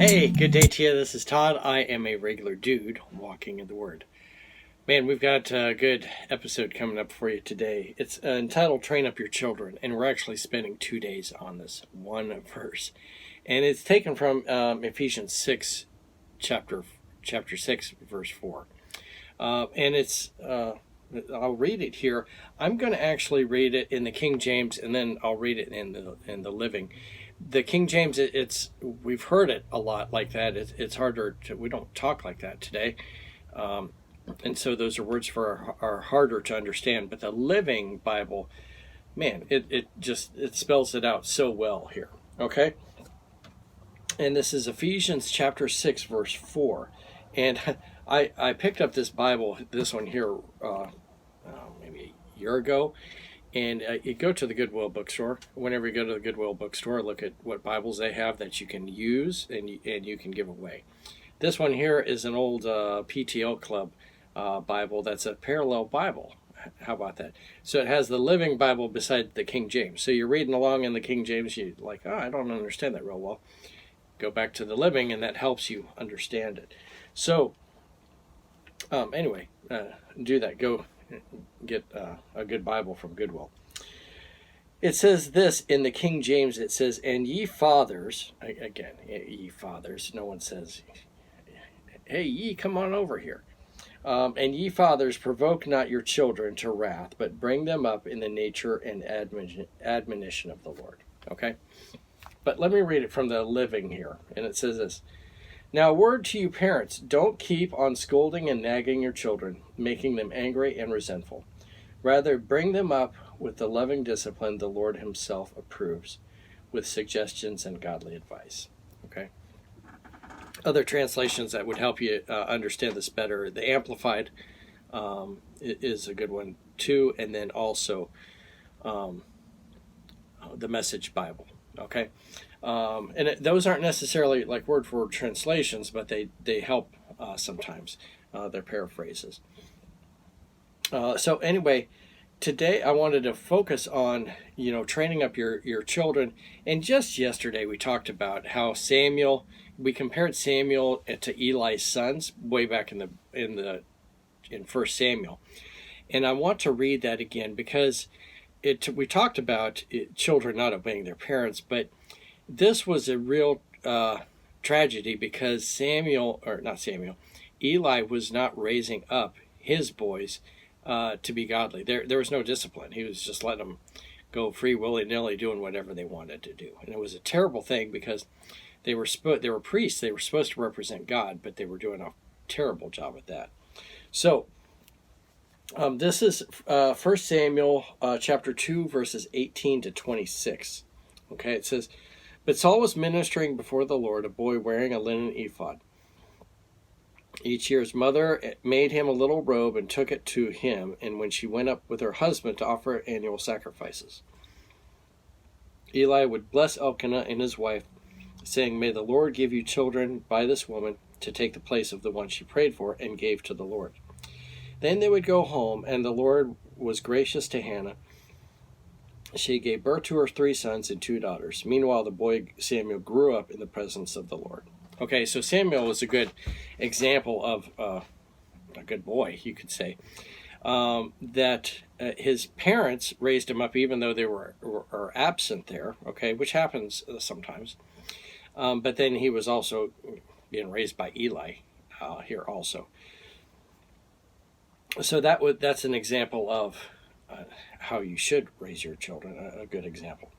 Hey, good day to you. This is Todd. I am a regular dude walking in the Word. Man, we've got a good episode coming up for you today. It's entitled Train Up Your Children, and we're actually spending 2 days on this one verse. And it's taken from Ephesians 6, chapter 6, verse 4. And it's, I'll read it here. I'm going to actually read it in the King James, and then I'll read it in the Living. The King James, we've heard it a lot like that. It's harder to, we don't talk like that today. And so those are words are harder to understand. But the Living Bible, man, it spells it out so well here. Okay? And this is Ephesians chapter 6, verse 4. And I picked up this Bible, this one here, maybe a year ago. And you go to the Goodwill bookstore. Whenever you go to the Goodwill bookstore, look at what Bibles they have that you can use and you can give away. This one here is an old PTL Club Bible that's a parallel Bible. How about that? So it has the Living Bible beside the King James. So you're reading along in the King James, you're like, I don't understand that real well. Go back to the Living, and that helps you understand it. So anyway, do that. Go get a good Bible from Goodwill. It says this in the King James. It says, and ye fathers, again, ye fathers. No one says, hey, ye, come on over here. And ye fathers, provoke not your children to wrath, but bring them up in the nature and admonition of the Lord. Okay? But let me read it from the Living here. And it says this. Now, a word to you parents, don't keep on scolding and nagging your children, making them angry and resentful. Rather, bring them up with the loving discipline the Lord himself approves, with suggestions and godly advice. Okay? Other translations that would help you understand this better, the Amplified is a good one too, and then also the Message Bible. Okay? Those aren't necessarily like word for word translations, but they help sometimes. They're paraphrases. So anyway, today I wanted to focus on, training up your children. And just yesterday we talked about how we compared Samuel to Eli's sons way back in 1 Samuel. And I want to read that again because we talked about children not obeying their parents, but this was a real tragedy because Eli was not raising up his boys to be godly. There was no discipline. He was just letting them go free willy-nilly doing whatever they wanted to do. And it was a terrible thing because they were priests. They were supposed to represent God, but they were doing a terrible job at that. So this is 1 Samuel chapter 2, verses 18 to 26. Okay, it says, but Saul was ministering before the Lord, a boy wearing a linen ephod. Each year his mother made him a little robe and took it to him, and when she went up with her husband to offer annual sacrifices. Eli would bless Elkanah and his wife, saying, may the Lord give you children by this woman to take the place of the one she prayed for and gave to the Lord. Then they would go home, and the Lord was gracious to Hannah. She gave birth to her 3 sons and 2 daughters. Meanwhile, the boy Samuel grew up in the presence of the Lord. Okay, so Samuel was a good example of a good boy, you could say, that his parents raised him up even though they were absent there, okay, which happens sometimes. But then he was also being raised by Eli here also. So that's an example of how you should raise your children, a good example.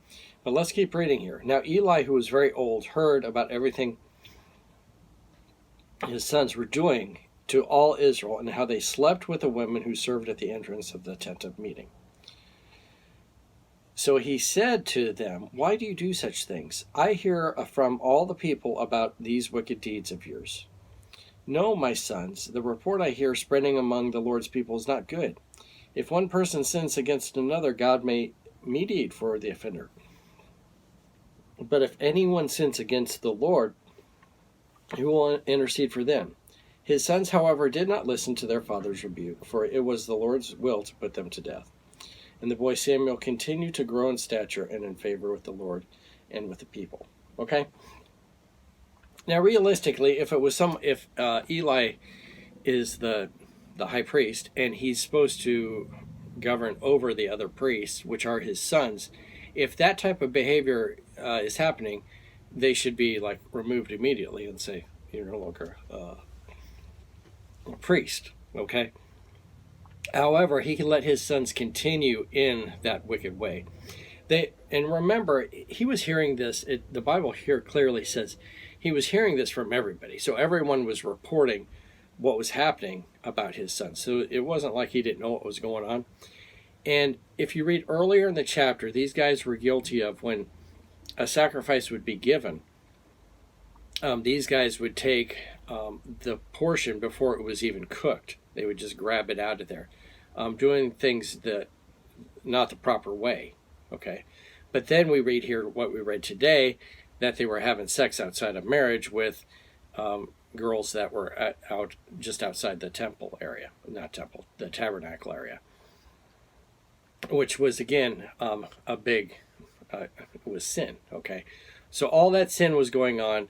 But let's keep reading here. Now Eli, who was very old, heard about everything his sons were doing to all Israel and how they slept with the women who served at the entrance of the tent of meeting. So he said to them, why do you do such things? I hear from all the people about these wicked deeds of yours. No, my sons, the report I hear spreading among the Lord's people is not good. If one person sins against another, God may mediate for the offender. But if anyone sins against the Lord, he will intercede for them. His sons, however, did not listen to their father's rebuke, for it was the Lord's will to put them to death. And the boy Samuel continued to grow in stature and in favor with the Lord and with the people. Okay? Now, realistically, if Eli is the high priest and he's supposed to govern over the other priests, which are his sons, if that type of behavior is happening, they should be like removed immediately and say, you're no longer a priest. Okay. However, he can let his sons continue in that wicked way. And remember, he was hearing this. The Bible here clearly says he was hearing this from everybody. So everyone was reporting what was happening about his son. So it wasn't like he didn't know what was going on. And if you read earlier in the chapter, these guys were guilty of when a sacrifice would be given. These guys would take the portion before it was even cooked. They would just grab it out of there, doing things that not the proper way. Okay, but then we read here what we read today, that they were having sex outside of marriage with girls that were out just outside the temple area, the tabernacle area, which was again a big was sin. Okay, so all that sin was going on,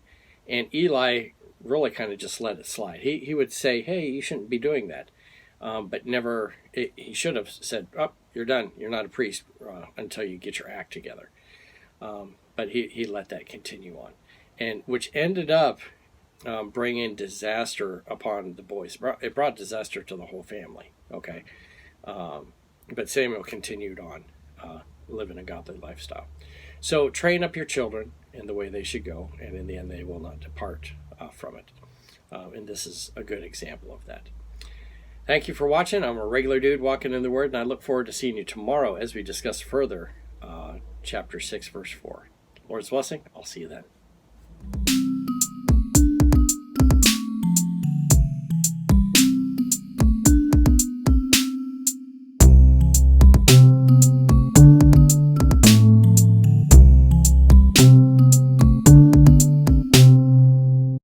and Eli really kind of just let it slide. He would say, hey, you shouldn't be doing that, but never. He should have said, oh, you're done. You're not a priest until you get your act together. But he let that continue on, and which ended up bringing disaster upon the boys. It brought disaster to the whole family. Okay, but Samuel continued on living a godly lifestyle. So train up your children in the way they should go, and in the end they will not depart from it. And this is a good example of that. Thank you for watching. I'm a regular dude walking in the Word, and I look forward to seeing you tomorrow as we discuss further chapter 6, verse 4. Lord's blessing. I'll see you then.